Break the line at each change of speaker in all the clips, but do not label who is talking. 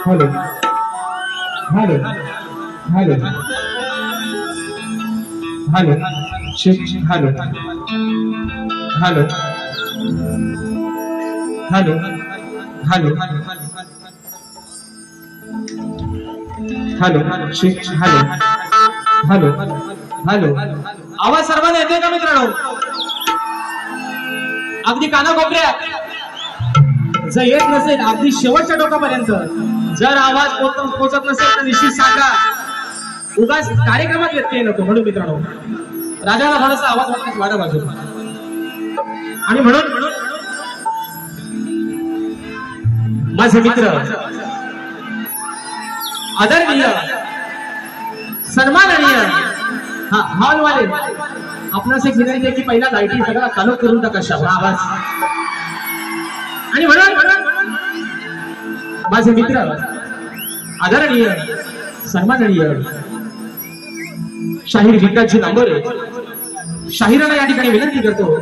Hello hello hello hello check hello hello hello hello hello check hello hello hello
आवाज सर्वांना येतोय का मित्रांनो? अगदी कानाकोपऱ्यात जर येत नसेल अगदी शेवटच्या टोकापर्यंत जर आवाज पोहोचत नसेल तर निश्चित सांगा. उगाच कार्यक्रमात व्यत्यय नको. म्हणून मित्रांनो राजाला थोडासा आवाज वाटण्यास वाढा बाजूला आणि म्हणून माझे मित्र आदरणीय सन्माननीय हॉलवाले आपणास एक विनंती आहे की पहिला लाईटी सगळा चालू करून टाका शाबा आवाज. आणि म्हणून माझे मित्र आदरणीय सन्माननीय शाहीर विकासजी नंबर शाहिरांना या ठिकाणी विनंती करतो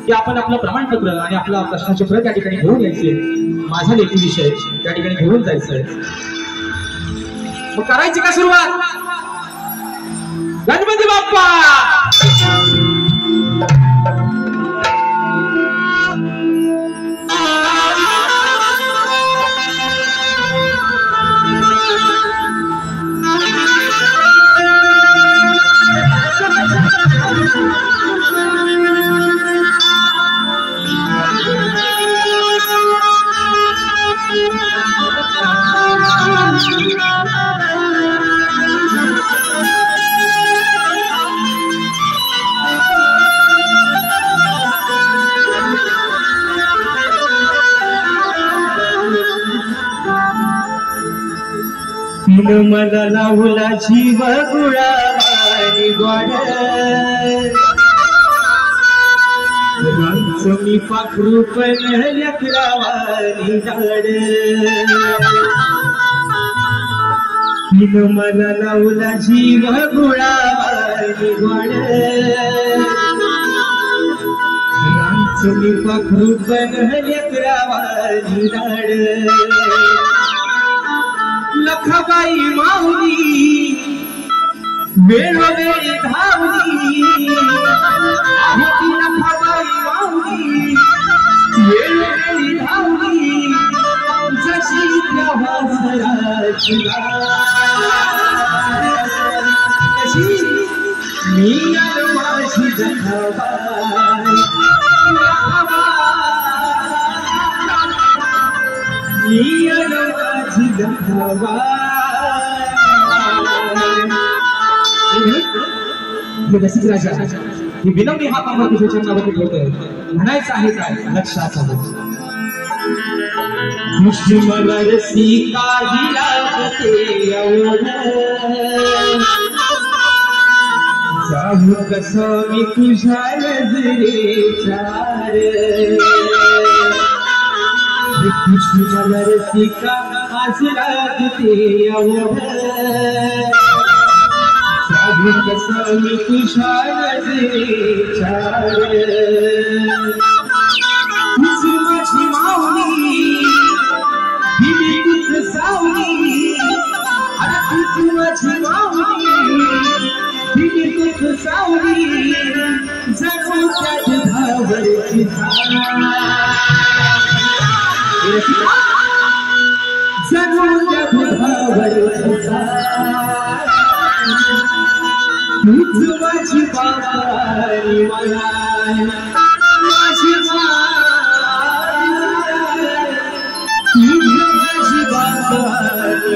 की आपण आपलं प्रमाणपत्र आणि आपला प्रश्नाचे प्रत त्या ठिकाणी घेऊन यायचे, माझा लेखी विषय त्या ठिकाणी घेऊन जायचंय. मग करायची का सुरुवात? गणपती बाप्पा मला लावला जीव गुळावानी गोड, मी पाखरू पण लेकरावानी झाड. मला लावला जीव गुळावानी गोड, मी पाखरू पण लेकरावानी झाड. लखबाई माऊली वेळोवेळी धावली, लखबाई माऊली वेळोवेळी धावली, जशी प्रवासाची तशी मी माझी जखबाई, मी माझी जखबाई. रसिक राजा ही विनम्री हा कामा तुझ्या चरणावरती ठेवतोय, म्हणायचं आहे काय लक्षात आलं. मला रसिका हिरावते जाऊ कसं मी तुझ्या नजरेच्या मला रसिका आज रागते साधू कसं मी तुझ्या नजरेच्या माझी माऊली दिली तुझ सावली, अरे तुझ माझी माऊली दिली तुझ सावली, जगू त्या दुधावरची जगू त्या दुधावरची तुझ माझी बाबारी मला माझी तुझ माझी बाबारी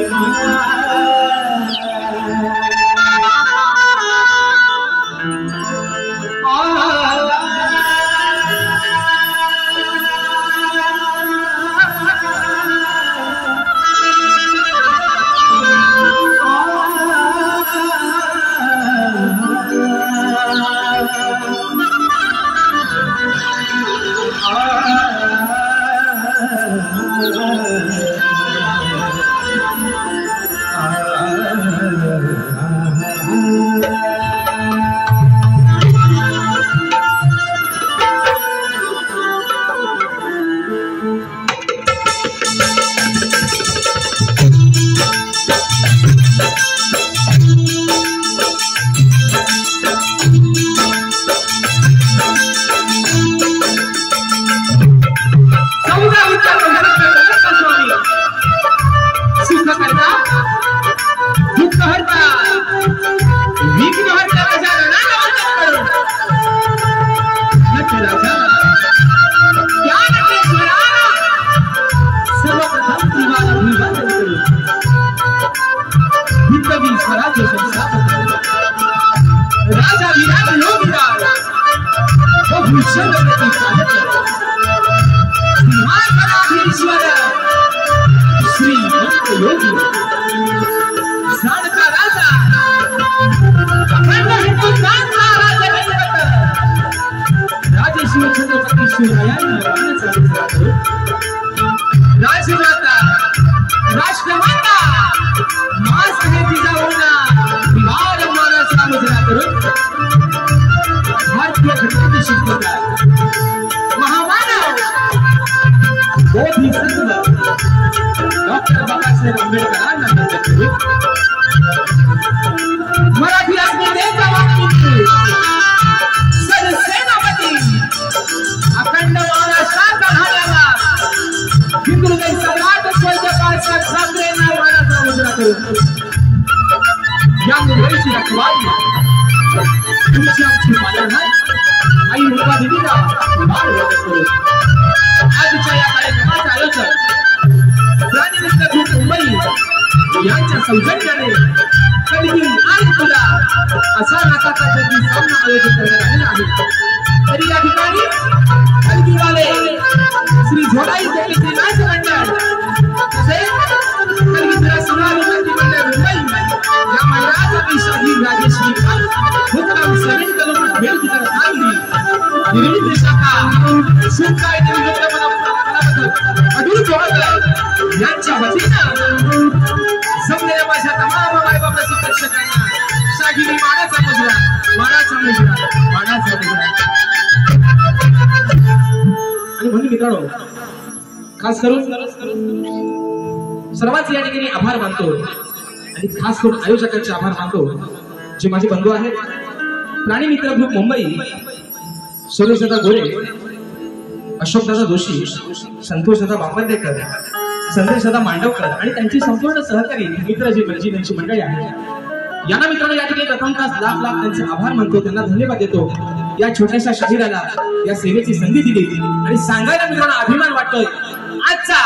राजमाता राष्ट्रमाता माँ साहेब जिजाऊंना विवाह मानाचा मुजरा करून भारतीय घटनेची शिल्पकार बोधी सत्व डॉक्टर बाबासाहेब आंबेडकरांना मराठी अस्मितेचा वाक्य सरसेनापती अखंड महाराष्ट्रात राहणारा हिंदुस्थानी सम्राट स्वराज्य ठाकरेंना मानाचा मुजरा करू या मुंबईची रखवाली तुमची आमची पालन आई मुलगा दिदीला बाळ करू आजच्या या कार्यक्रमाचे आयोजक प्राणीमित्र ग्रुप मुंबई यांच्या सौजन्याने कलगी आणि तुला असा नाताचा जगी सामना आयोजित करण्यात आलेला आहे तरी या ठिकाणी कलगीवाले श्री झोडाई देवीचे नाच मंडळ तसेच कलगीचा समाजवादी मंडळ मुंबई या मंडळाचा शाही राजेश्री मुक्ताम समीर कलम भेट करत आली निर्मित शाखा सुखाय अडूर जोहर यांच्या वतीनं समजलेल्या माझ्या तमाम मायबापाची प्रेक्षकांना शाहिरी मानाचा मुजरा आणि म्हणून मित्रांनो खास करून सर्वांचे या ठिकाणी आभार मानतो आणि खास करून आयोजकांचे आभार मानतो जे माझे बंधू आहेत प्राणी मित्र ग्रुप मुंबई सुरेशदादा गोरे अशोकदादा जोशी संतोषदादा बांबर्डेकर संदेशदादा मांडवकर आणि त्यांची संपूर्ण सहकारी मित्र जी यांची मंडळी आहे यांना मित्रांनो या ठिकाणी प्रथमतः लाख त्यांचे आभार मानतो त्यांना धन्यवाद देतो या छोट्याशा शाहिराला या सेवेची संधी दिली आणि सांगायला मित्रांनो अभिमान वाटतोय आजचा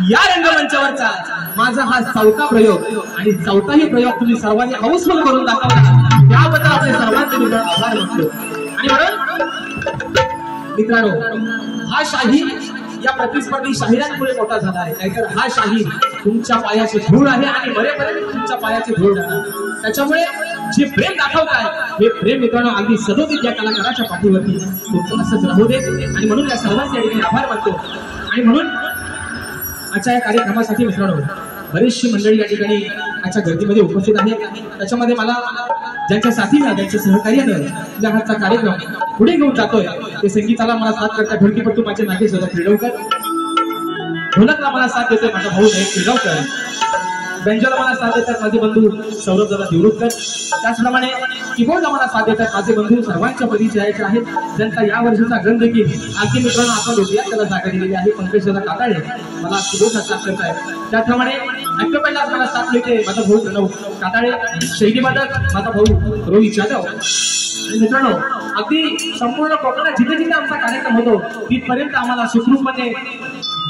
या रंगमंचावरचा माझा हा चौथा प्रयोग आणि चौथाही प्रयोग तुम्ही सर्वांनी हाऊसफुल करून दाखवला त्याबद्दल आपले सर्वांचे मित्रांनो आभार मानतो आणि म्हणून मित्रांनो हा शाहीर या प्रतिस्पर्धी शाहिरांमुळे मोठा झाला आहे नाहीतर हा शाहीर तुमच्या पायाचे धूळ आहे आणि बरेपर्यंत तुमच्या पायाचे धूळ जाणार त्याच्यामुळे जे प्रेम दाखवताय हे प्रेम मित्रांनो अगदी सदोदित या कलाकाराच्या पाठीवरती तुमचं असंच राहू दे आणि म्हणून या सर्वांचे ठिकाणी आभार मानतो आणि म्हणून आजच्या या कार्यक्रमासाठी मित्रांनो बरीचशी मंडळी या ठिकाणी आजच्या गर्दीमध्ये उपस्थित आहे त्याच्यामध्ये मला ज्यांच्या साथीनं ज्यांच्या सहकार्यानं या हातचा कार्यक्रम पुढे घेऊन जातोय ते संगीताला मला साथ करतात ढोलकीपट्टू माझे नागेश दादा क्रीडवकर ढोलकला मला साथ देतोय माझा भाऊ जयेश क्रीडवकर बेंजोला मला साथ देतात माझे बंधू सौरभ दादा देवरुखकर त्याचप्रमाणे कीबोर्डला मला साथ देतात माझे बंधू सर्वांच्या परिचयाचे आहेत ज्यांचा या वर्षीचा ग्रंथ देखील अगदी मित्रांनो आपण भेटूया त्याला जागा दिलेली आहे पंकज दादा काकाळे मला कीबोर्डला साथ करतायत त्याचप्रमाणे अॅक्टोपॅडला मला साथ मिळते माझा भाऊ प्रणव काकाळे शैली वादक माझा भाऊ रोहित जाधव आणि मित्रांनो अगदी संपूर्ण कोकणात जिथे जिथे आमचा कार्यक्रम होतो तिथपर्यंत आम्हाला सुखरूपपणे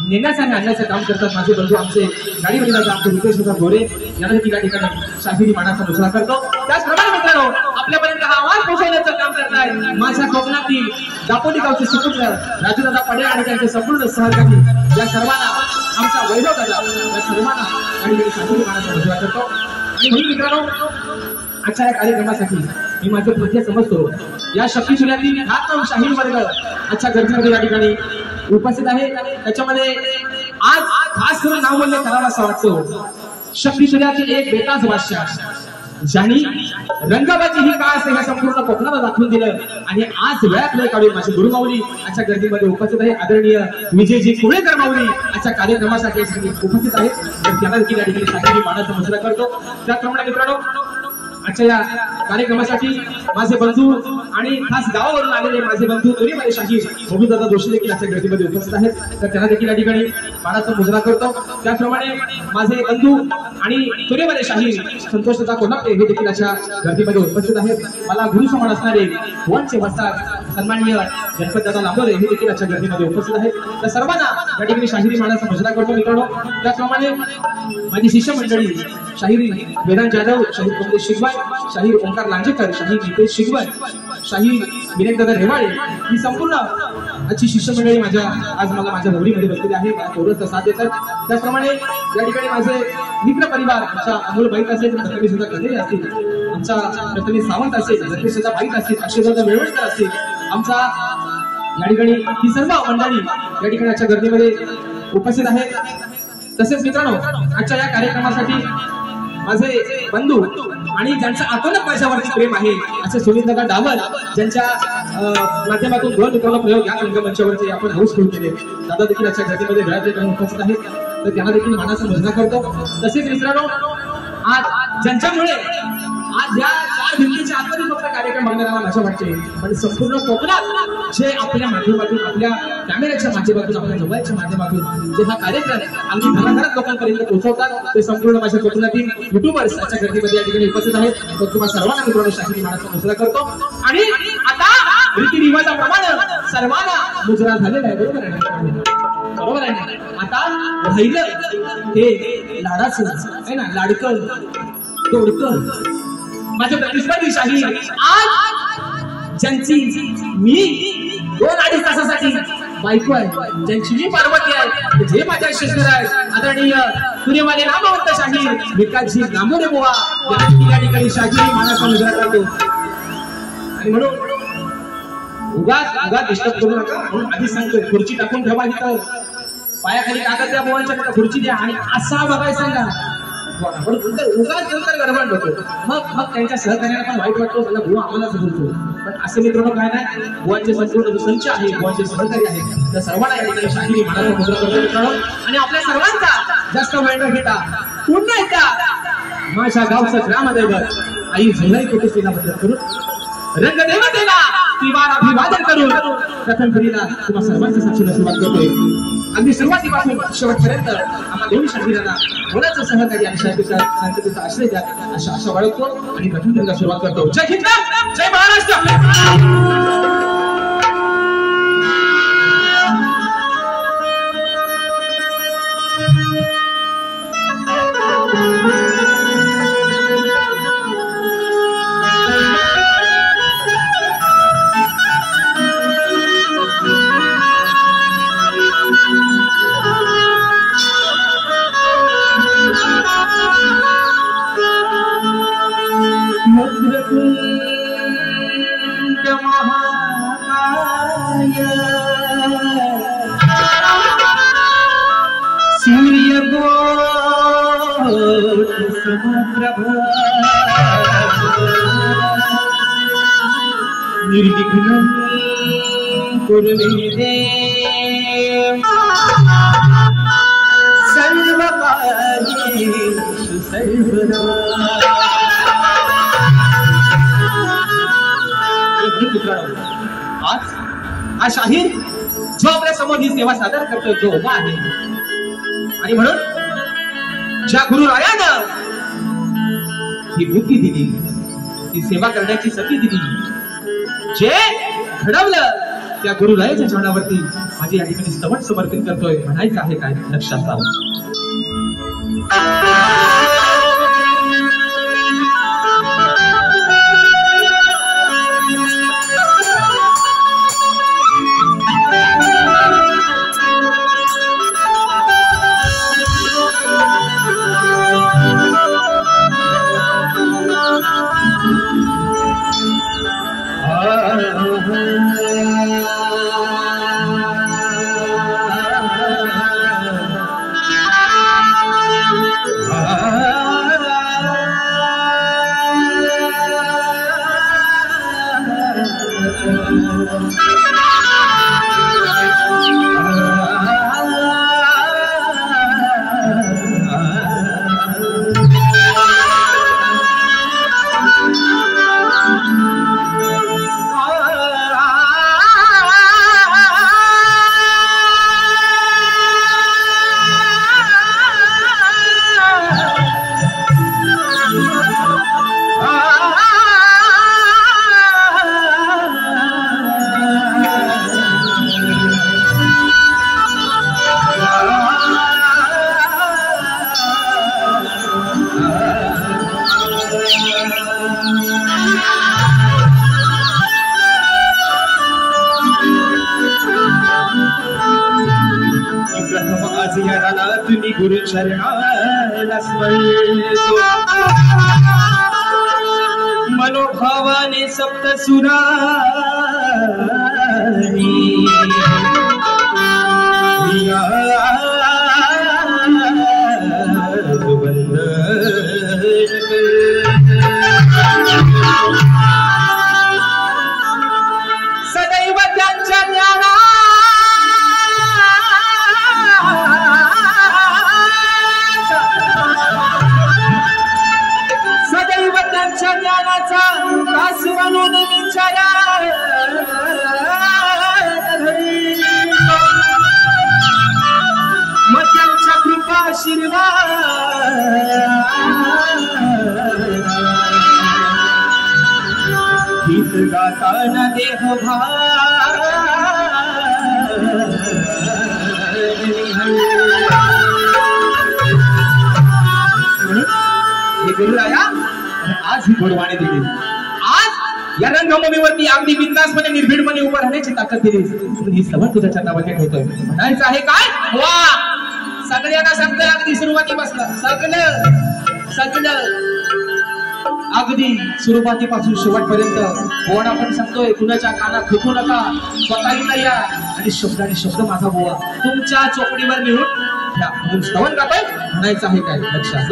नेण्याचं आणि आणण्याचं काम करतात माझे बंधू आमचे गाडीवरील आमचे रुपेश गोरे यांना या ठिकाणी शाहिरी मानाचा मुजरा करतो त्याचप्रमाणे मित्रांनो आपल्यापर्यंत हा आवाज पोहोचवण्याचं काम करताय माझ्या कोकणातील दापोली गावचे सुपुत्र राजूदादा पडे आणि त्यांचे संपूर्ण सहकारी या सर्वांना आमचा वैभव दादा या सर्वांना गाडीवरील शाहिरी मानाचा मुजरा करतो आणि म्हणून मित्रांनो आजच्या या कार्यक्रमासाठी मी माझं प्रत्यय समजतो या शक्तीशुल्यातील शाहीर वर्ग आजच्या गर्दीमध्ये या ठिकाणी उपस्थित आहे त्याच्यामध्ये आज खास करून नाव बोलले करावा असं वाटतो शक्तीशुल्यातील एक बेताज बादशाह ज्यांनी रंगबाजी ही काय असते हे संपूर्ण कोकणाला दाखवून दिलं आणि आज वेळात वेळ काढून माझी गुरुमाऊली आजच्या गर्दीमध्ये उपस्थित आहे आदरणीय विजयजी कुळेकर माऊली आजच्या कार्यक्रमासाठी उपस्थित आहेत त्यांना देखील या ठिकाणी शाहिरी मानाचा मुजरा करतो त्याचप्रमाणे मित्रांनो आजच्या या कार्यक्रमासाठी माझे बंधू आणि खास गावावरून आलेले माझे बंधू दोन्ही शाहीर बबूदादा जोशी देखील आजच्या गर्दीमध्ये उपस्थित आहेत तर त्यांना देखील या ठिकाणी मानाचा मुजरा करतो त्याचप्रमाणे माझे बंधू आणि तुरेवाले शाहीर संतोषदादा कोल्हापुरे हे देखील आजच्या गर्दीमध्ये उपस्थित आहेत मला गुरु समान असणारे वनचे वस्ताद सन्माननीय गणपतदादा लांबोरे हे देखील आजच्या गर्दीमध्ये उपस्थित आहेत तर सर्वांना या ठिकाणी शाहिरी मानाचा मुजरा करतो मित्रांनो त्याचप्रमाणे माझी शिष्य मंडळी शाहीर वेदांत जाधव शाहीर कमलेश शिगवाय शाहीर ओंकार लांजेकर शाहीर नितेश शिगवाय शाहीर विनायकदादा रेवाळे ही संपूर्ण आजची शिष्य मंडळी माझ्या आज मला माझ्या होडीमध्ये बसलेली आहे मला थोडंसं साथ देतात त्याचप्रमाणे या ठिकाणी माझे मित्र परिवार आमचा अमोल बाईक असेल प्रथमेश सुद्धा कधे असतील आमचा प्रथमेश सावंत असेल रमेश सुद्धा बाईक असतील अक्षयदादा वेळवणकर असतील आमचा या ठिकाणी ही सर्व मंडळी या ठिकाणी आजच्या गर्दीमध्ये उपस्थित आहेत तसेच मित्रांनो आजच्या या कार्यक्रमासाठी माझे बंधू आणि ज्यांचं अतोनात माझ्यावरती प्रेम आहे असे सुनीलदादा डावल ज्यांच्या माध्यमातून दोन मित्रांना प्रयोग या रंगमंचावरती आपण हाऊस फुल केले. दादा देखील अशा घटनेमध्ये वेळात उपस्थित आहेत तर त्यांना देखील मानाचा मुजरा करतो. तसेच मित्रांनो आज ज्यांच्यामुळे आज या 4 भिंतीच्या आतमध्ये फक्त कार्यक्रम बघणाऱ्याला मजा वाटते पण संपूर्ण कोकणात जे आपल्या माध्यमातून आपल्या कॅमेऱ्याच्या माध्यमातून आपल्या मोबाईलच्या माध्यमातून जे हा कार्यक्रम अगदी घराघरात लोकांपर्यंत पोहोचवतात ते संपूर्ण माझ्या कोकणातील युट्यूबर्स याच्या गर्दीमध्ये या ठिकाणी उपस्थित आहेत. तर तुम्हाला सर्वांना मित्रांनो शासकीय मानाचा मुजरा करतो. आणि आता रीतिरिवाजाप्रमाणे सर्वांना मुजरा झालेला आहे. बरोबर आहे बरोबर आहे. आता राहिलं हे लाडाचं आहे ना लाडकं तोडकं माझे प्रतिस्पर्धी शाहीर आज ज्यांची मी 2-2.5 तासासाठी बायको आहे ज्यांची मी पार्वती आहे जे माझ्या शिष्य आहेत आदरणीय सूर्यवाले नामवंत शाहीर विकासजी नामोरे बुवा या ठिकाणी शाहीर मानाचा मुजरा करतो. आणि म्हणून उगाच डिस्टर्ब करू नका म्हणून आधी सांगतोय खुर्ची टाकून ठेवा इथं पायाखाली कागद द्या बुवांच्या खुर्ची द्या आणि असा बघायला सांगा उगाच नंतर गडबड होतो. मग त्यांच्या सहकार्याला पण वाईट वाटतो त्याला बुवा आम्हालाच बोलतो. पण असे मित्रांनो काय नाही बुवांचे संपूर्ण जो संच आहे बुवांचे सहकारी आहे त्या सर्वांना या ठिकाणी शाहीर मानाचा मुजरा करतो मित्रांनो. आणि आपल्या सर्वांचा जास्त वेळ न घेता पुन्हा एकदा माझ्या गावचं ग्रामदैवत आई झैलाई कोटेश्वरीला बद्दल करून रंगदेवतेला त्रिवार अभिवादन करून प्रथम फेरीला तुम्हा सर्वांच्या साक्षीला सुरुवात करतोय. अगदी सुरुवातीपासून शेवटपर्यंत आम्हा दोन्ही शाहीरांना मुलाचं सहकार्य आणि शांततेचा आश्रय द्या अशा आशा बाळगतो आणि प्रथम फेरीला सुरुवात करतो. जय हिंद जय महाराष्ट्र. सूर्य निर्विघ्न कुर्वे सर्व सर्वदा. आज हा शाहीर जो आपल्या समोर ही सेवा सादर करतोय जो उभा आहे आणि म्हणून ज्या गुरुरायानं ही बुद्धी दिली ही सेवा करण्याची संधी दिली जे घडवलं त्या गुरुरायाच्या चरणावरती माझी या ठिकाणी स्तवन समर्पित करतोय. म्हणायचं आहे काय लक्षात आलं. तुम्ही गुरु चरणाला स्मरतो मनोभावाने सप्त सुरानी गीत गाताना देह गुरुराया आज ही गोडवाने दिली. आज या रंगभूमीवरती अगदी बिंदासपणे निर्भीडपणे उभं राहण्याची ताकद दिली. ही सवय तुझ्या चरणामध्ये ठेवतोय. म्हणायचं आहे काय वा सगळ्यांना सांगतोय अगदी सुरुवातीपासून सगळं अगदी सुरुवातीपासून शेवटपर्यंत बोवाडा पण सांगतोय. कुणाच्या कानात थुकू नका, स्वतःला या आणि शब्दाने शब्द माझा बोवा तुमच्या चोपडीवर लिहून घ्या म्हणून स्तवन गातोय. म्हणायचं आहे काय लक्षात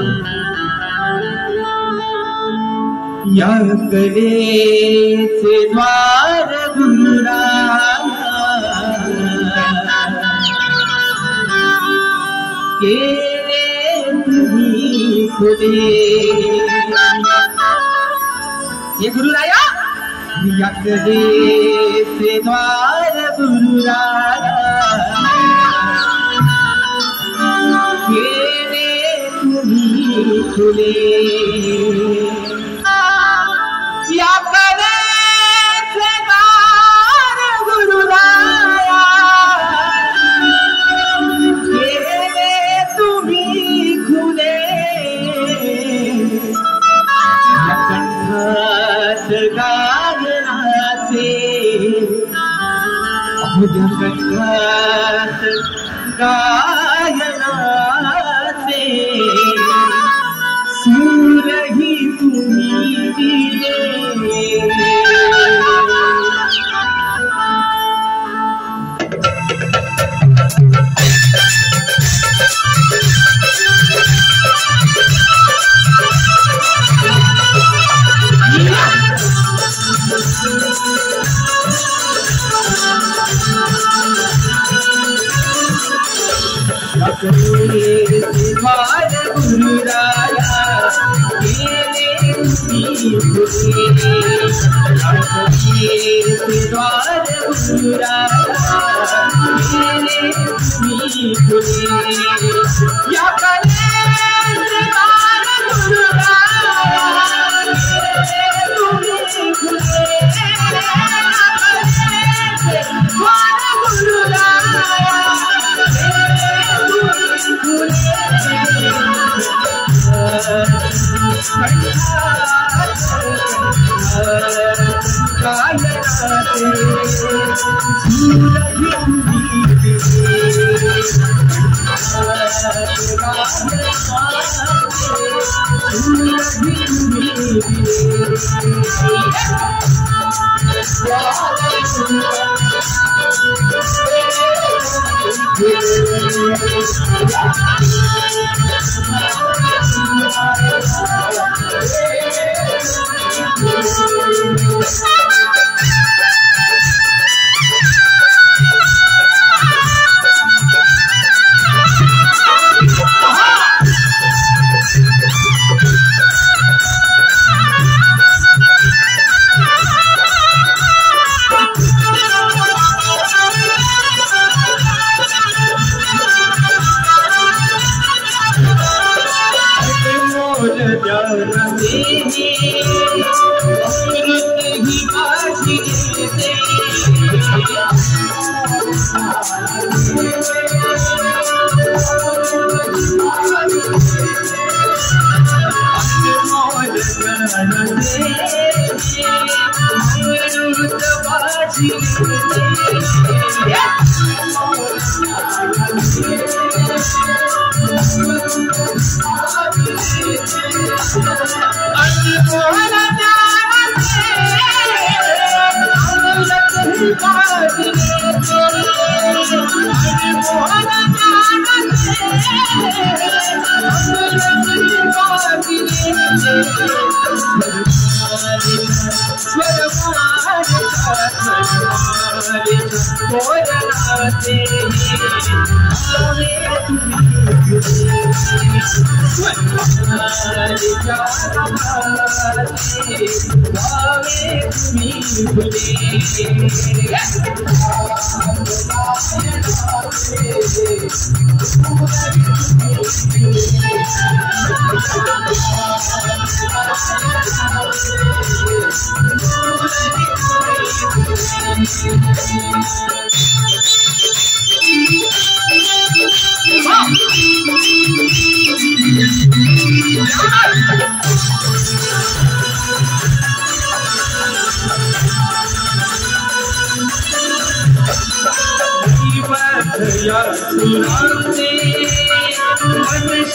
या कलेचे द्वार गुरुराया केले तुम्ही खुले. ये गुरुराया या कलेचे द्वार गुरुराया केले तुम्ही खुले. या कलेचे द्वार गुरुराया केले तुम्ही खुले. या कंठात गायनाचे अभुजन कंठात गायनाचे सूरही तुम्ही दिले. द्वार गुरुराया केले तुम्ही खुले. द्वार गुरुराया केले तुम्ही खुले. या कलेचे द्वार गुरुराया केले तुम्ही खुले. द्वार गुरुराया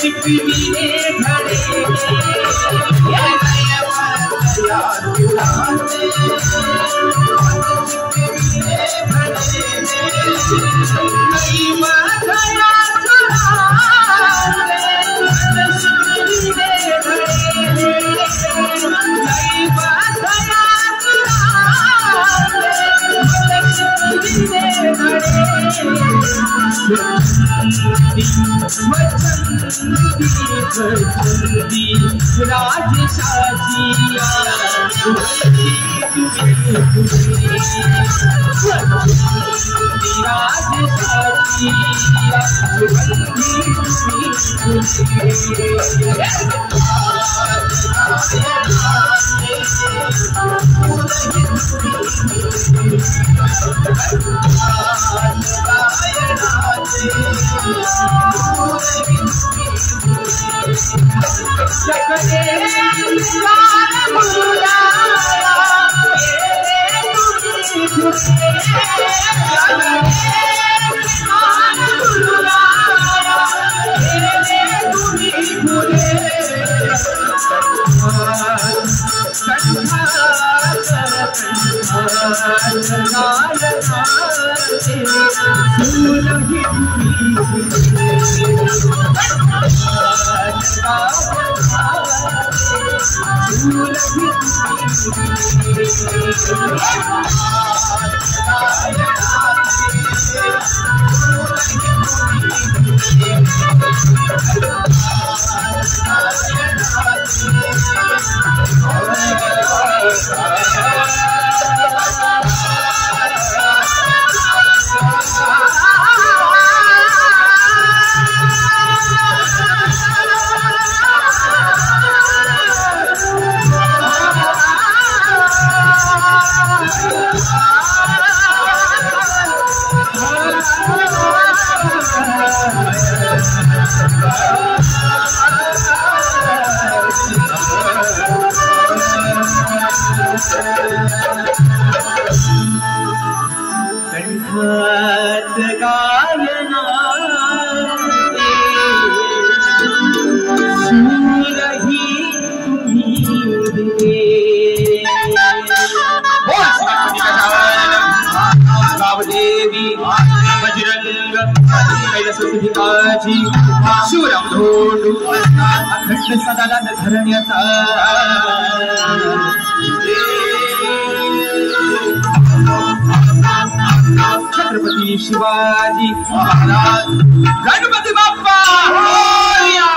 शिकविले धडे या नयनातल्या तुलाचे शिकविले धडे नाही माझ्या तुलाचे शिकविले धडे नाही माझ्या छत्रपती शिवाजी महाराज गणपती बाप्पा मोरया।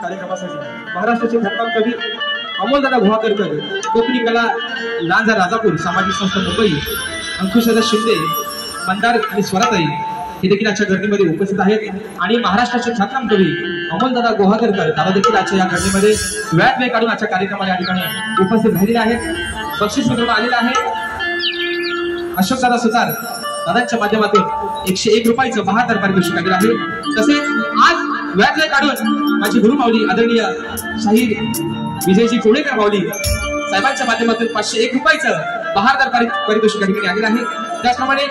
कार्यक्रमासाठी महाराष्ट्राचे ख्यातनाम कवी अमोलदादा गुहागरकर, कोकणी कला लांजा राजापूर सामाजिक संस्था मुंबई, अंकुशदादा शिंदे, मंदार आणि स्वराताई हे देखील आजच्या गर्दीमध्ये उपस्थित आहेत. आणि महाराष्ट्राचे ख्यातनाम कवी अमोलदादा गुहागरकर दादा देखील आजच्या या गर्दीमध्ये वेळात वेळ काढून आजच्या कार्यक्रमाला या ठिकाणी उपस्थित राहिलेले आहेत. बक्षीस मिळवून आलेलं आहे. अशोकदादा सुतार दादांच्या माध्यमातून 101 रुपयाचं 72 पारितोषिक आलेलं आहे. तसेच आज वेळात वेळ काढून माझी गुरु माऊली आदरणीय शाहीर विजयजी कोळेकर माऊली साहेबांच्या माध्यमातून 501 रुपयाचं 72 पारितोषिक या ठिकाणी आलेलं आहे. त्याचप्रमाणे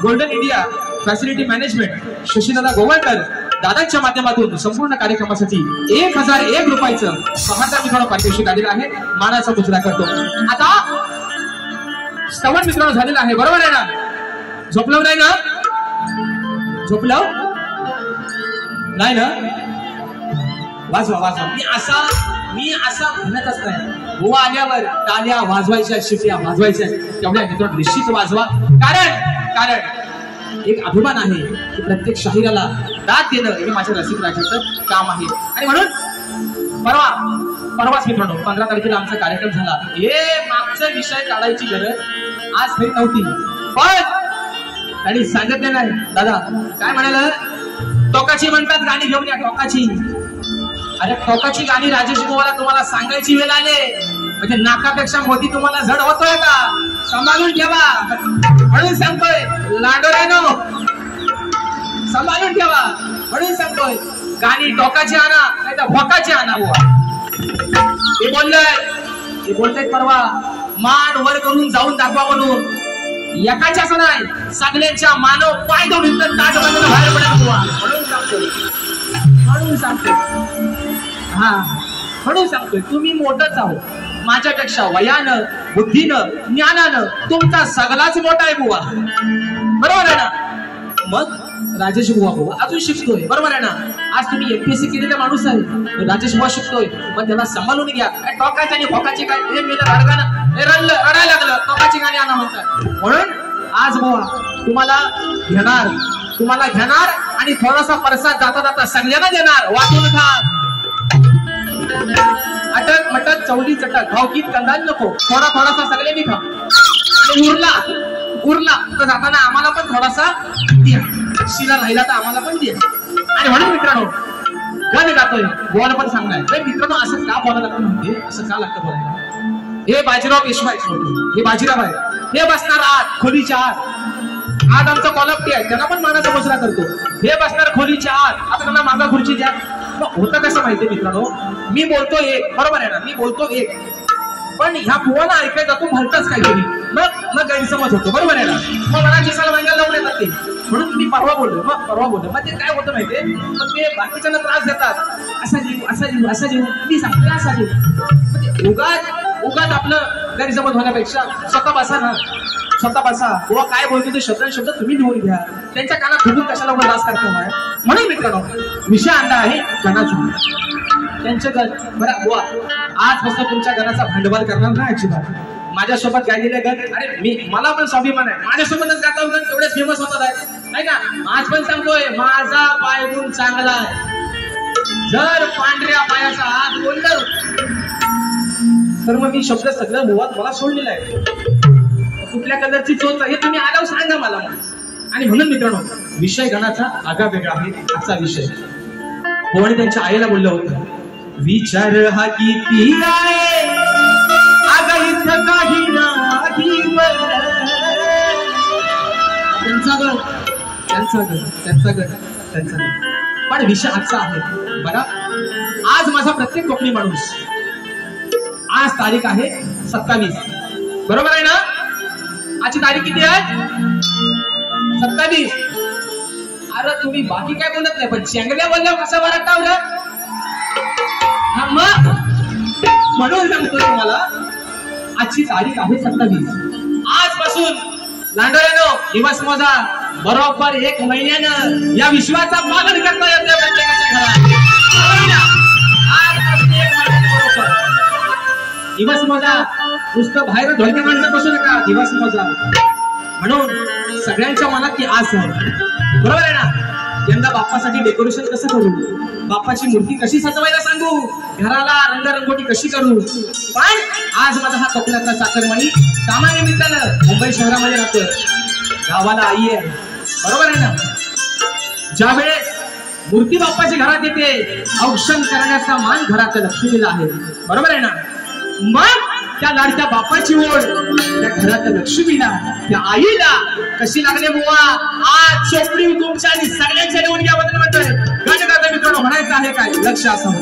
गोल्डन इंडिया फॅसिलिटी मॅनेजमेंट शशीदादा गोवाळकर दादांच्या माध्यमातून संपूर्ण कार्यक्रमासाठी 1001 रुपयाचं 72 मित्रांनो पारितोषिक आलेलं आहे. मानाचा मुजरा करतो. आता श्रवण मित्रांनो झालेला आहे, बरोबर आहे ना? झोपलं नाही ना? झोपलं नाही ना? वाजवा वाजवा. मी असा म्हणतच नाही. गोवा आल्यावर टाळ्या वाजवायच्या, शिट्या वाजवायच्या, तेवढ्या मित्रांनो निश्चित वाजवा. कारण एक अभिमान आहे की प्रत्येक शाहिराला दाद देणं हे माझ्या रसिक राजाचं काम आहे. आणि म्हणून परवाच मित्रांनो 15 तारखेला आमचा कार्यक्रम झाला. हे मागचा विषय काढायची गरज आज तरी नव्हती, पण त्यांनी सांगितलं नाही. दादा काय म्हणाल? टोकाची म्हणतात गाणी घेऊन या. टोकाची, अरे टोकाची गाणी राजेश बुवाला तुम्हाला सांगायची वेळ आले म्हणजे नाकापेक्षा मोती तुम्हाला जड होतोय का? सांभाळून ठेवा म्हणून सांगतोय. लांडोऱ्यानो सांभाळून ठेवा म्हणून सांगतोय. गाणी टोकाची आणा नाही तर भोकाची आणा बुवा. हे बोलतायत परवा मान वर करून जाऊन दाखवा म्हणून. एकाच्याच नाही सगळ्यांच्या मानव पाय धरून ताट बांधून बाहेर पडा बुवा म्हणून सांगतोय. तुम्ही मोठंच आहो माझ्यापेक्षा वयानं, बुद्धीनं, ज्ञानानं तुमचा सगळाच मोठा आहे बुवा, बरोबर आहे ना? मग राजेश बुवा अजून शिकतोय, बरोबर आहे ना? आज तुम्ही एमपीएससी केलेला माणूस आहे, राजेश बुवा शिकतोय, मग त्याला सांभाळून घ्या. टोकायचं आणि भोकाची काय हे मी रडायला लागलं. टोकाची गाणी आणा म्हणतात. म्हणून आज बुवा तुम्हाला घेणार आणि थोडासा प्रसाद जाता जाता सगळ्यांना देणार. वाटून खा. अटक मटक चवली चटक भावकीत कंदाल नको. थोडासा सगळ्यांनी खा. उरला तर जाताना आम्हाला पण थोडासा द्या. शिला राहिला तर आम्हाला पण द्या. आणि म्हणून मित्रांनो गाणं गातोय बोलायला पण सांगणार मित्रांनो असं का बोलायला लागतं म्हणते, असं का लागतं बोलायला? हे बाजीराव पेशवाय, हे बाजीराव आहे, हे बसणार आत खोलीच्या आत. आज आमचा कॉलपटी आहे त्यांना पण मानाचा मुजरा करतो. हे बसणार खोलीच्या आत. आता त्यांना मागा खुर्ची द्या. होतं कसं माहितीये मित्रांनो, मी बोलतो एक, बरोबर आहे ना? मी बोलतो एक, पण ह्या बुवाला ऐकायचा तो भलताच काहीतरी, मग गैरसमज होतो, बरोबर आहे ना? मग मला जिसाला वांग्याला लावून येतात ते. म्हणून मी परवा बोललो. मग ते काय होतं माहितीये, मग ते बाकीच्यांना त्रास देतात. असा जीव मी सांगते असा जीव. उगाच आपलं गैरसमज होण्यापेक्षा स्वतः बसा. बुवा काय बोलतो ते शब्द तुम्ही लिहून घ्या. त्यांच्या कानात फुटून कशाला त्रास करतो. म्हणून मित्रांनो विषय आणला आहे गणाचा. त्यांचं गण बरं बुवा आजपासून तुमच्या गणाचा भांडवल करणार नाही अजिबात. माझ्यासोबत गायलेले गण, अरे मला पण स्वाभिमान आहे माझ्यासोबतच गाता गण तेवढेच फेमस होतात आहे ना? आज पण सांगतोय माझा पाय गुण चांगला आहे. जर पांढऱ्या पायाचा हात बोललं तर मग मी शब्द सगळं मुळात मला सोडलेला आहे. कुठल्या कलरची चोच हे तुम्ही आल्यावर सांगा मला. आणि म्हणून मित्रांनो विषय गणाचा आगा वेगळा आहे. आजचा विषय कोणी त्यांच्या आईला बोललं होतं, विचार हा किती आहे अगं इथं काही नाही. त्यांचा गण पण विषय आजचा आहे बघा. आज माझा प्रत्येक कोकणी माणूस, आज तारीख आहे 27, बरोबर आहे ना? आजची तारीख किती आहे? 27. अरे तुम्ही बाकी काय बोलत नाही पण चेंगल्या बोलल्या कसं बरं टावलं. म्हणून सांगतो तुम्हाला आजची तारीख आहे 27. आजपासून लांडोऱ्यानो दिवस मोजा. बरोबर 1 महिन्यानं या विश्वाचा पालन करता येते प्रत्येकाच्या घरात. दिवस मोजा, नुसतं बाहेर ढोलक्या मांडत बसू नका, दिवस मोजा. म्हणून सगळ्यांच्या मनात ती आस आहे, बरोबर आहे ना. यंदा बाप्पासाठी डेकोरेशन कसं करू, बाप्पाची मूर्ती कशी सजवायला सांगू, घराला रंगरंगोटी कशी करू. पण आज माझा हा कोकणातला चाकरमानी कामानिमित्तानं मुंबई शहरामध्ये राहतोय. गावाला आई आहे, बरोबर आहे ना. ज्यावेळेस मूर्ती बाप्पाची घरात येते, औक्षण करण्याचा मान घरात लक्ष्मीला आहे, बरोबर आहे ना. मग त्या लाडक्या बाप्पाची ओढ त्या घरात लक्ष्मीला, त्या आईला कशी लागले बुवा. आज चोपडी तुमच्या आणि सगळ्यांच्या लिहून घ्याबद्दल म्हणतोय. गण करता मित्रांनो, म्हणायचं आहे काय, लक्ष असावं.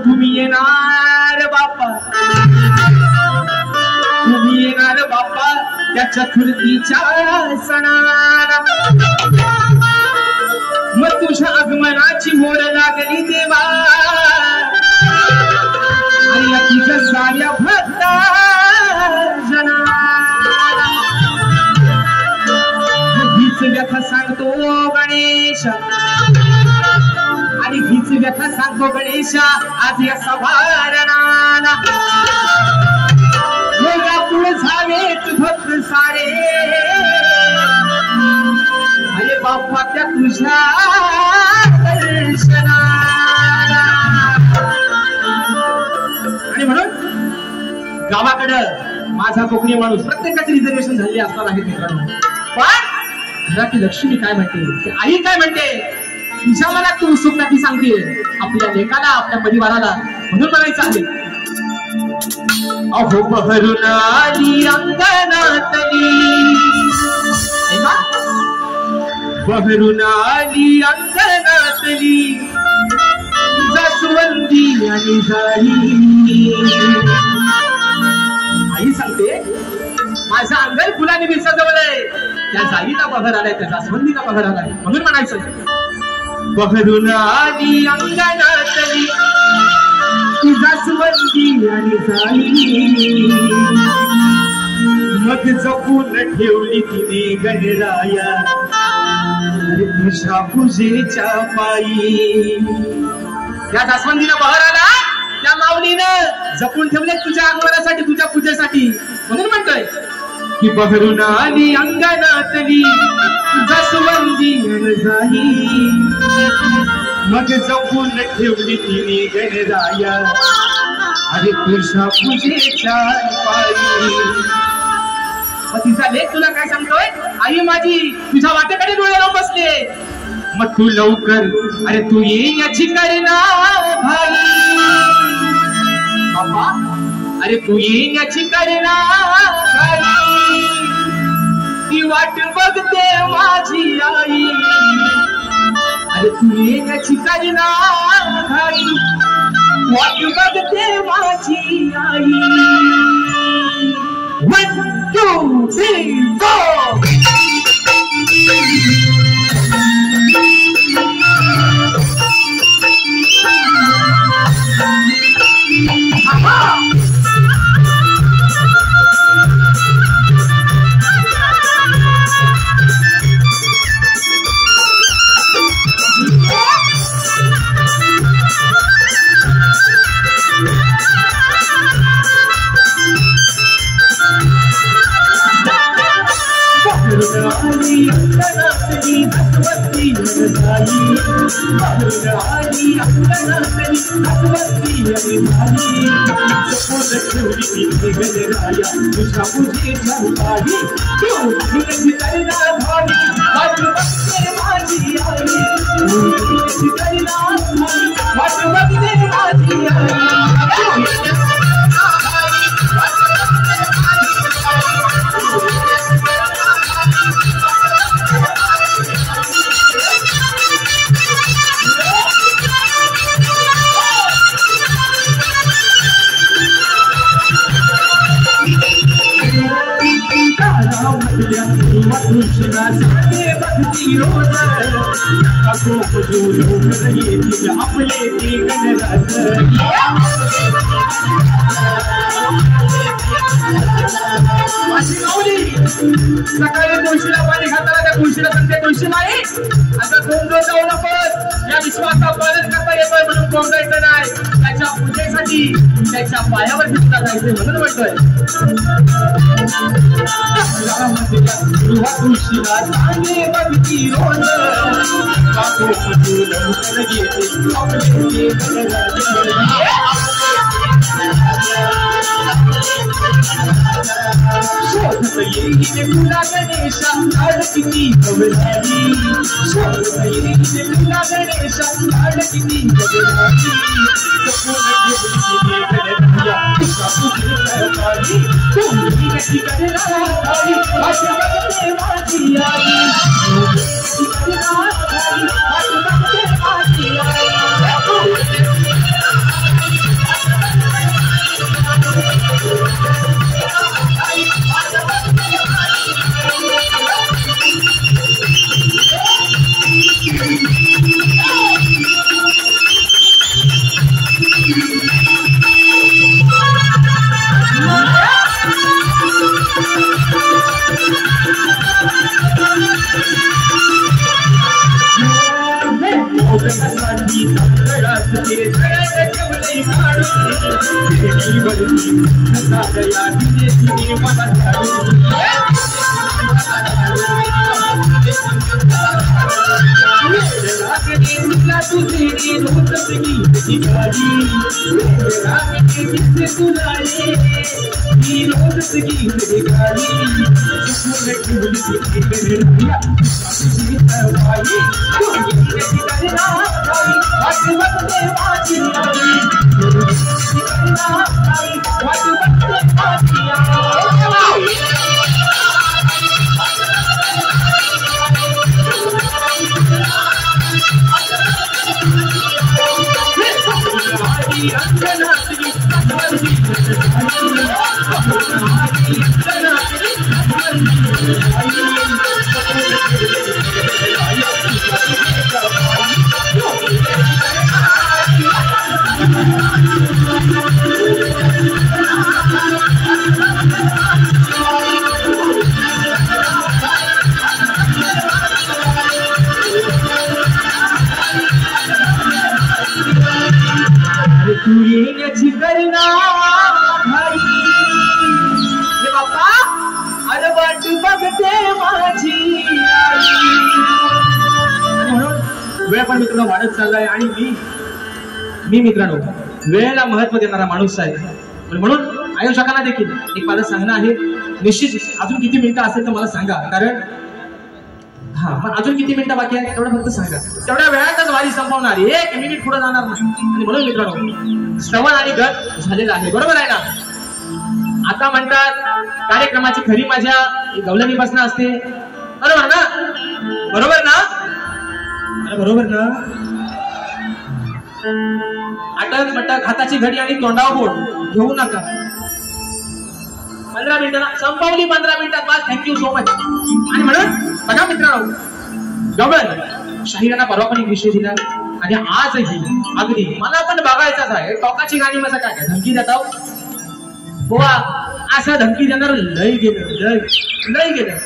तुम्ही येणार बाप्पा, तुम्ही येणार बाप्पा त्या चतुर्थीच्या सणाला. मग तुझ्या आगमनाची मोड लागली देवा, आणि अतिच्या साऱ्या भक्ता जनाला. हीच व्यथा सांगतो गणेश, आणि हीच व्यथा सांगतो गणेशा आज या सभारणाला. पुढे झालेत भक्त सारे, अरे बाप्पा त्या तुझ्या दर्शनाला. आणि म्हणून गावाकडं माझा कोकणी माणूस प्रत्येकाची रिझर्वेशन झालेली असणार आहे मित्रांनो. पण घरातील लक्ष्मी काय म्हणते, आई काय म्हणते, तुझ्या मनात तू उत्सुकता ती सांगते आपल्या लेकाला, आपल्या परिवाराला. म्हणून म्हणायचं आहे, अहो बहरून आली अंगणातली, बहरून आली अंगणातली जास्वंदी आणि जाई. आई सांगते माझं अंगण फुलाने विसजवलंय, त्या जाईला बहर आलाय, त्या जास्वंदीला बहर आलाय. म्हणून म्हणायचं, बहरून आली अंगणातली जास्वंदी आणि जाई. मग जपून ठेवली तिने गणराया तुझ्या पूजेच्या पायी. त्या जास्वंदीला बहर आला, त्या माऊलीनं जपून ठेवले तुझ्या आगमनासाठी, तुझ्या पूजेसाठी. म्हणून म्हणतोय की बहरून आली अंगणातली जास्वंदी आणि जाई. मग जपून ठेवली तिने गणराया अरे तुझ्या पूजेच्या पायी. तिचा लेख तुला काय सांगतोय, आई माझी तुझ्या वाटेकडे डोळे लावून बसले. मग तू लवकर, अरे तू ये याची करना भाई बाबा, अरे तू ये याची करना भाई. ती वाट बघते माझी आई, अरे तू ये याची करना भाई. वाट बघते माझी आई. 1, 2, 3, 4. सकाळी तुळशीला पाणी घालताना त्या तुळशीला सांगते तुळशी नाही आता गोंधळ जाऊ नकोस या विश्वासा पालन करता येतोय म्हणून गोंधळायचं नाही त्याच्या पूजेसाठी त्याच्या पायावर दिसता जायचं म्हणून म्हणतोय तुळशीला सांगे बघती रोज तुला गणेशा लाड किती घबराली तुला गणेशा लाड किती घबराली वेळ पण मित्रांनो वाढत चाललाय आणि मी मित्रांनो वेळेला महत्व देणारा माणूस आहे म्हणून आयोजकांना देखील एक माझं सांगणं आहे निश्चित अजून किती मिनिटं असेल तर मला सांगा कारण पण अजून किती मिनिटं बाकी आहे तेवढं फक्त सांगा तेवढ्या वेळातच वारी संपवणार 1 मिनिट पुढे जाणार नाही आणि म्हणून मित्रांनो श्रवण आणि गत झालेला आहे बरोबर आहे ना आता म्हणतात कार्यक्रमाची खरी मजा गवलनी बसणं असते बरोबर ना बरोबर ना बरोबर ना अटक मटक हाताची घडी आणि तोंडावर बोट घेऊ नका 15 मिनिटांना संपवली 15 मिनिटात बस थँक्यू सो मच आणि म्हणून बघा मित्रांनो गवळण शाहिरांना परवा पण एक विषय दिला आणि आजही अगदी मला पण बघायचाच आहे टोकाची गाणी माझं काय काय धमकी देता बुवा असं धमकी देणार लय गेलं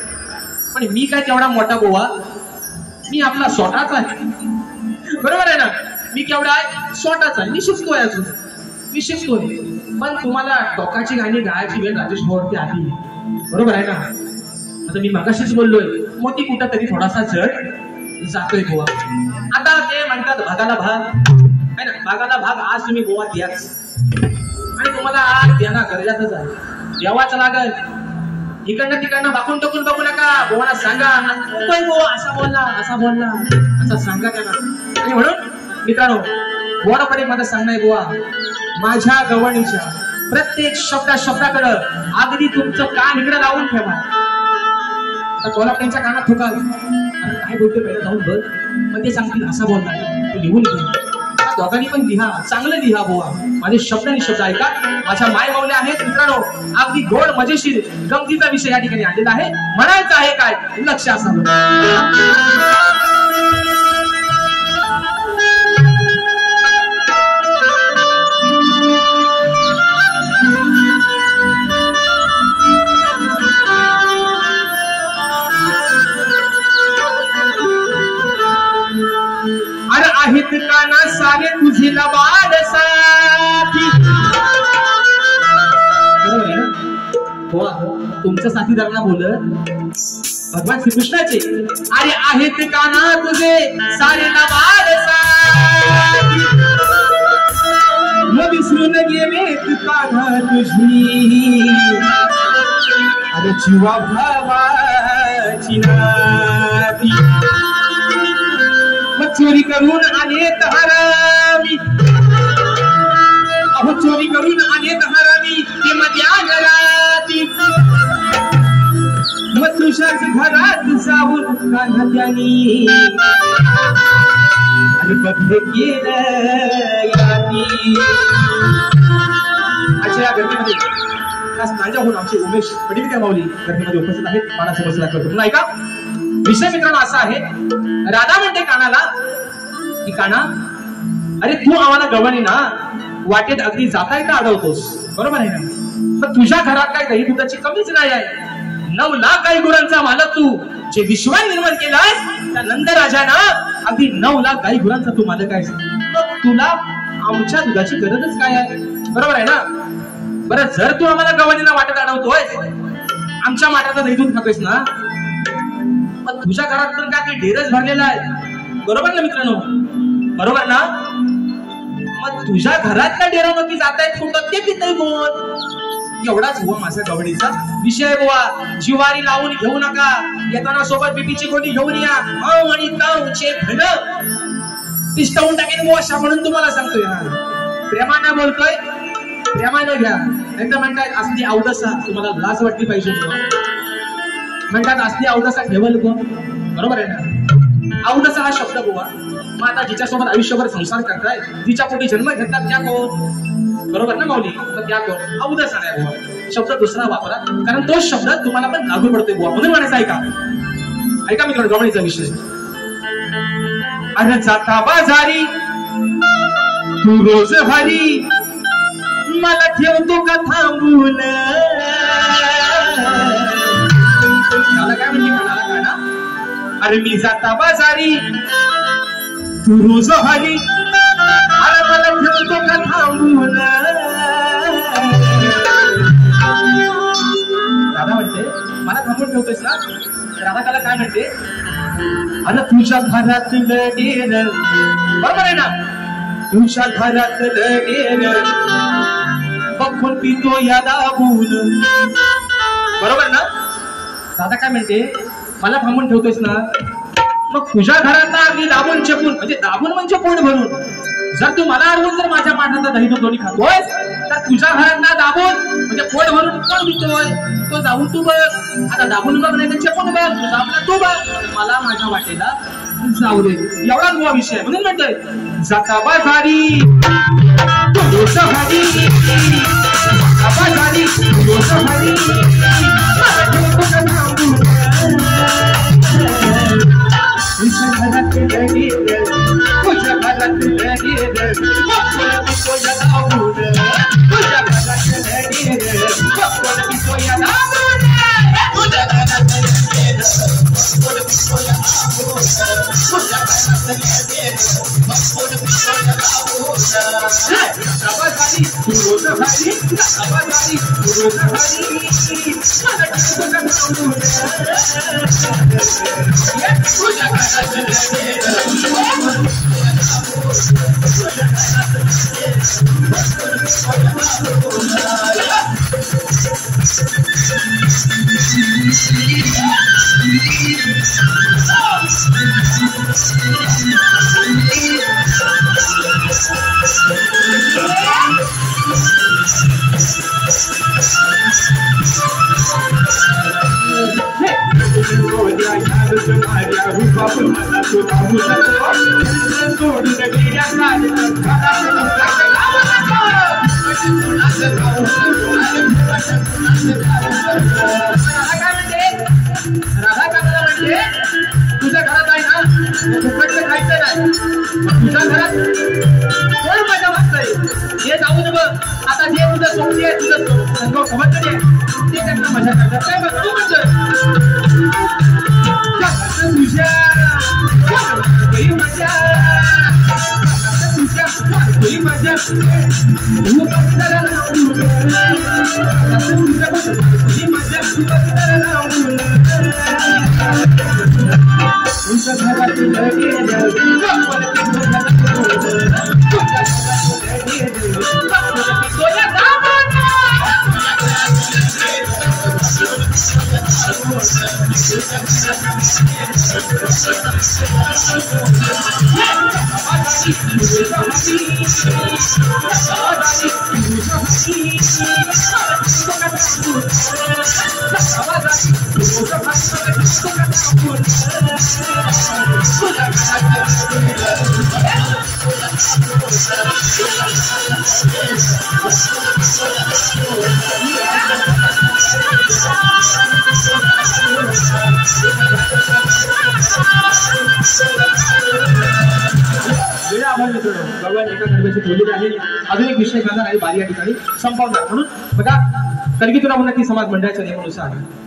पण मी काय तेवढा मोठा बुवा मी आपला स्वतःच आहे बरोबर आहे ना मी केवढा आहे स्वतःच आहे मी शिकतोय पण तुम्हाला टोकाची गाणी गायची वेळ राजेश भाऊवरती आली बरोबर आहे ना आता मी मगाशीच बोललोय मोठी कुठं तरी थोडासा चढ जातोय गोवा. आता ते म्हणतात भागाला भाग आहे ना, भागाला भाग. आज तुम्ही गोवात याच आणि तुम्हाला आज देणं गरजेचंच आहे, द्यावाच लागल. इकडनं तिकडनं बाकून टाकून बघू नका. गोवाला सांगा तोय गोवा असा बोलला असा बोलला असं सांगा त्यांना. आणि म्हणून मित्रांनो, गोवाकडे माझं सांगणं आहे, गोवा माझ्या गवणीच्या प्रत्येक शब्दाकडं अगदी तुमचं कान इकडे लावून ठेवा. आता कोल्हापूरच्या कानात ठोकाल आणि काय बोलते पहिलं जाऊन बघ, मग ते सांगतील असा बोलणार, तू लिहून घे. दोघांनी पण लिहा, चांगलं लिहा बुवा. माझे शब्द आणि शब्द ऐका. माझ्या माय माऊल्या आहेत मित्रांनो, अगदी गोड मजेशीर गमतीचा विषय या ठिकाणी आलेला आहे. म्हणायचं आहे काय, लक्ष असावं. आहेत काना सारे तुझी लबाड साथी. बरोबर आहे ना? हो, तुमचं साथीदारांना बोलत भगवान श्रीकृष्णाचे. अरे आहेत काना तुझे सारे लबाड साथी, मग विसरून गेलेत काना तुझी. अरे जीवा भावाची नाती. चोरी करून आलेत हरामी, अहो चोरी करून आलेत हरामी ते मध्या घराती. मग तुझ्याच घरात जाऊन कान्हात्यानी आणि बघ केलं याती. अच्छा, या गर्दीमध्ये खास नांजाहून आमचे उमेश पडिलकर माऊली गर्दीमध्ये उपस्थित आहेत. मानाचा बसला करतो. ऐका, विषय मित्रांनो असा आहे. राधा म्हणते कानाला की काना, अरे तू आम्हाला गवणी ना वाटेत अगदी जाता येता अडवतोस, बरोबर आहे ना? पण तुझ्या घरात काय दही दुधाची कमीच नाही आहे. 9 लाख गाई गुरांचा मालक तू, जे विश्व निर्माण केलाय त्या नंद राजानं अगदी 9 लाख गाई गुरांचा तू मालक आहेस. मग तुला आमच्या दुधाची गरजच काय आहे, बरोबर आहे ना? बरं, जर तू आम्हाला गवणीला वाटेत अडवतोय, आमच्या माठाचा दही दूध खातोयस ना, तुझ्या घरात तर काय ढेरच भरलेला आहे, बरोबर ना मित्रांनो? बरोबर ना? मग तुझ्या घरात काय ढेरा नक्की जातायत कुठं ते पितय कोण? एवढाच हुआ माझ्या गवडीचा विषय बुवा. जिवारी लावून घेऊ नका, येताना सोबत बीपीची गोळी घेऊन या. आणि तावचे घड पिस्टवून टाकेन बुवा अशा म्हणून तुम्हाला सांगतोय. प्रेमानं बोलतोय, प्रेमानं घ्या. एकदा म्हणतात असली अवदसा, तुम्हाला लाज वाटली पाहिजे बुवा. म्हणतात असली अवदसा ठेवल कोण, बरोबर आहे ना? अवदसा हा शब्द बुवा. मग आता जिच्यासोबत आयुष्यभर संसार करताय, तिच्या पोटी जन्म घेतला त्या कोण, बरोबर ना माऊली? तर त्या कोण? अवदसा नाही बुवा. शब्द दुसरा वापरा, कारण तोच शब्द तुम्हाला पण लागू पडतोय बुवा. म्हणून म्हणायचं ऐका, ऐका मित्रांनो गवणीचा विषय. अरे जाता बाजारी तू रोज भारी, मला ठेवतो का थांबून. काय म्हणजे म्हणाला काना? अरे मी जाता बाजारी तू रोज हरी, अरे मला ठेवतो का थांबून. राधा म्हणते मला थांबून ठेवतोयस ना? राधा त्याला काय म्हणते? अरे तुझ्या घरातलं डेर, बरोबर आहे ना? तुझ्या घरातलं डेर बघून पितो या दाबून, बरोबर ना? दादा काय म्हणते? मला थांबून ठेवतोयस ना, मग तुझ्या घरात अगदी दाबून चेपून, म्हणजे दाबून म्हणजे पोट भरून. जर तू मला अडवून जर माझ्या पाठाचा दही दोन्ही खातोय, तर तुझ्या घरात ना दाबून म्हणजे पोट भरून कोण पितोय तो जाऊन तू बघ. आता दाबून बघ नाही तर चेपून बघ, दाबला तू बघ, मला माझ्या वाटेला जाऊ दे. एवढाच बुवा विषय. म्हणून म्हणतोय जाता बाजारी रोज हरी, जाता बाजारी रोज हरी, तुझ्या घरात लढी, तुझ्या घरात लढी, तुझ्या घरात लढी, तुझ्या घरात आवाजाली रोज भारी आवाजाली रोज भारी राधा काका म्हणजे तुझ्या घरात आहे ना फुकटचं खायचं नाही तुझ्या घरात कोण मजा वाटतंय हे जाऊ दे बघ आता जे तुझं सोबती आहे तुझं खबर ते त्यांना मजा करतात काय बघ तू म्हणतोय तुझ्या मजा मजा भगवान एका गणपतीची बोललेली आहे. अजून एक विषय करणार आहे बारी या ठिकाणी संपवणार म्हणून बघा कलगीतुरा उन्नती समाज मंडळाच्या नियमानुसार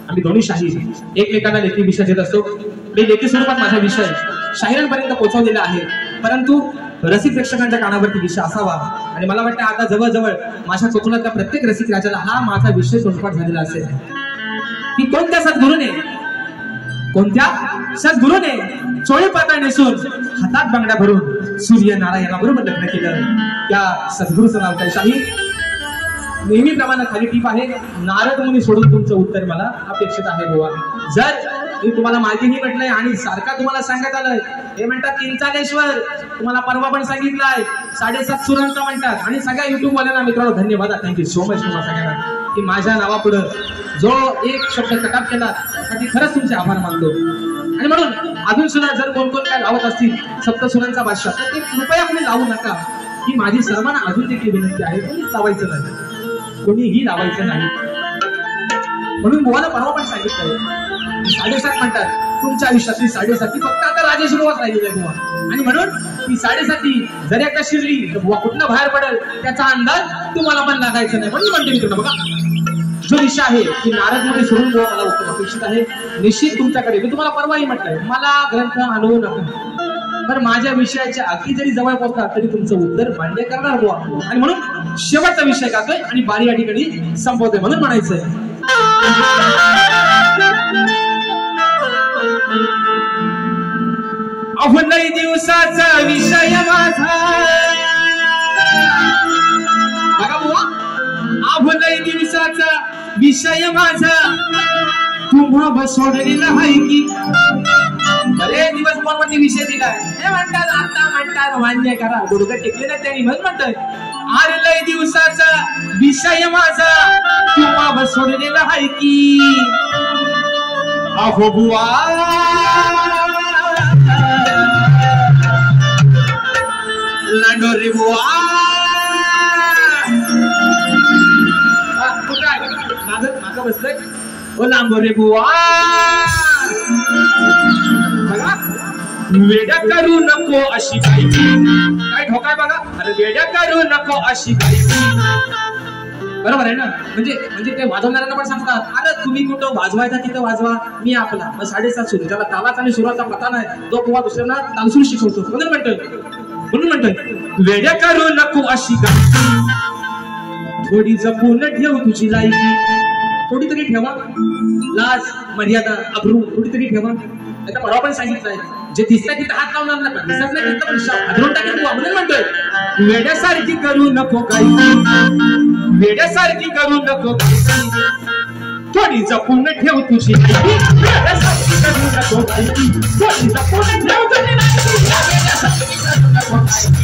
आम्ही दोन्ही शाही एकमेकांना लेखी विषय देत असतो. मी लेखी स्वरूपात माझा विषय शाहिरांपर्यंत पोहोचवलेला आहे परंतु रसिक प्रेक्षकांच्या कानावरती विषय असावा आणि मला वाटतं आता जवळजवळ माझ्या कोकणातल्या प्रत्येक रसिक राजाला हा माझा विषय तोंडपाठ झालेला असेल की कोणत्या सद्गुरूने चोळी पातळ नेसून हातात बांगड्या भरून सूर्य नारायणाबरोबर लग्न केलं त्या सद्गुरूचं नाव काय शाही. नेहमीप्रमाणे खाली टीप आहे नारद मुनी सोडून तुमचं उत्तर मला अपेक्षित आहे बुवा. जर मी तुम्हाला माहितीही म्हटलंय आणि सारखा तुम्हाला सांगत आलंय हे म्हणतात किंचालेश्वर तुम्हाला परवा पण सांगितलंय 7.5 सुरांचा म्हणतात आणि सगळ्या युट्यूब वाल्यांना मित्रांनो धन्यवाद थँक्यू सो मच तुम्हाला सगळ्यांना की माझ्या नावापुढं जो एक शब्द कटाप केला त्यासाठी खरंच तुमचे आभार मानतो. आणि म्हणून अजून सुद्धा जर कोण काय लावत असतील सप्तसुरांचा बादशाह तर ते कृपया कोणी लावू नका ही माझी सर्वांना अजून देखील विनंती आहे. कोणीच लावायचं नाही कोणीही लावायचं नाही म्हणून बुवाला परवा पण सांगितलं 7.5 म्हणतात तुमच्या आयुष्यातली 7.5 फक्त आता राजेश बुवाच राहिलेली आहे बुवा आणि म्हणून ती 7.5 जर एकदा शिरली तर बुवा कुठनं बाहेर पडेल त्याचा अंदाज तुम्हाला पण लागायचा नाही. म्हणून म्हणते मित्रांनो बघा जो विषय आहे की नारद मध्ये सोडून बुवा मला उत्तर अपेक्षित आहे निश्चित तुमच्याकडे. मी तुम्हाला परवाही म्हटलंय मला ग्रंथ आणवू नका तर माझ्या विषयाच्या अगदी जरी जवळ पोहोचला तरी तुमचं उत्तर मान्य करणार बुवा. आणि म्हणून शेवटचा विषय गातोय आणि बारी या ठिकाणी संपवतोय म्हणून म्हणायचंय अहो लई दिवसाचा विषय माझा बघा बुवा अहो लई दिवसाचा विषय माझा तुम्हा सोडलेला आहे की बरे दिवस कोणमध्ये विषय दिलाय हे म्हणतात आता म्हणतात मान्य करा गुडघे टेकले ना त्यांनी म्हणून म्हणतोय अरे लय दिवसाचा विषय माझा तुम्हा सोडलेला आहे की अहो बुवा लांडोरे बुवा माझं बसलंय ओ लांबोरे बुवा वेड्या करू नको अशी गायकी काय ठोकाय बघा अरे वेड्या करू नको अशी गायकी बरोबर आहे ना म्हणजे ते वाजवणाऱ्यांना पण सांगतात अरे तुम्ही कुठं वाजवायचा तिथं वाजवा मी आपला मग 7.5 सुरू ज्याला तालाचा आणि सुराचा पता नाही तो किंवा दुसऱ्यांना तालसूर शिकवतो म्हणून म्हणतोय म्हणून म्हणतोय वेड्या करू नको अशी गायकी, थोडी जपून ठेव तुझी लायकी. थोडी तरी ठेवा लाज मर्यादा अब्रू, थोडी तरी ठेवा. आता परवा पण सांगितलंय जे दिसतंय तिथं हात लावणार नका, दिसत नाही तिथं पण हादरून टाकेल तू. म्हणून म्हणतोय वेड्यासारखी करू नको गायकी, वेड्यासारखी करू नको गायकी, थोडी जपून ठेव तुझी लायकी. वेड्यासारखी करू नको गायकी, थोडी जपून ठेव तुझी लायकी. वेड्यासारखी करू नको गायकी,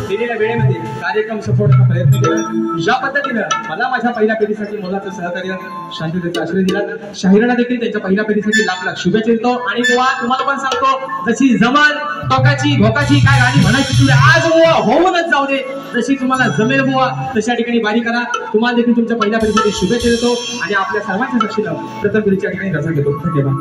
दिलेल्या वेळेमध्ये कार्यक्रम सफळतेचा प्रयत्न केला. ज्या पद्धतीनं मला माझ्या पहिल्या पिढीसाठी मोलाचं सहकार्य शांततेचा आश्रय दिला, शाहिरांना देखील त्यांच्या पहिल्या पिढीसाठी लाख लाख शुभेच्छा देतो. आणि तुम्हाला पण सांगतो जशी जमल टोकाची भोकाची काय गाणी म्हणायची तुला आज बुवा होऊनच जाऊ दे, जशी तुम्हाला जमेल बुवा तशा ठिकाणी बारी करा. तुम्हाला देखील तुमच्या पहिल्या पिढीसाठी शुभेच्छा देतो आणि आपल्या सर्वांच्या साक्षीनं प्रथम पिढीच्या ठिकाणी रजा घेतो. धन्यवाद.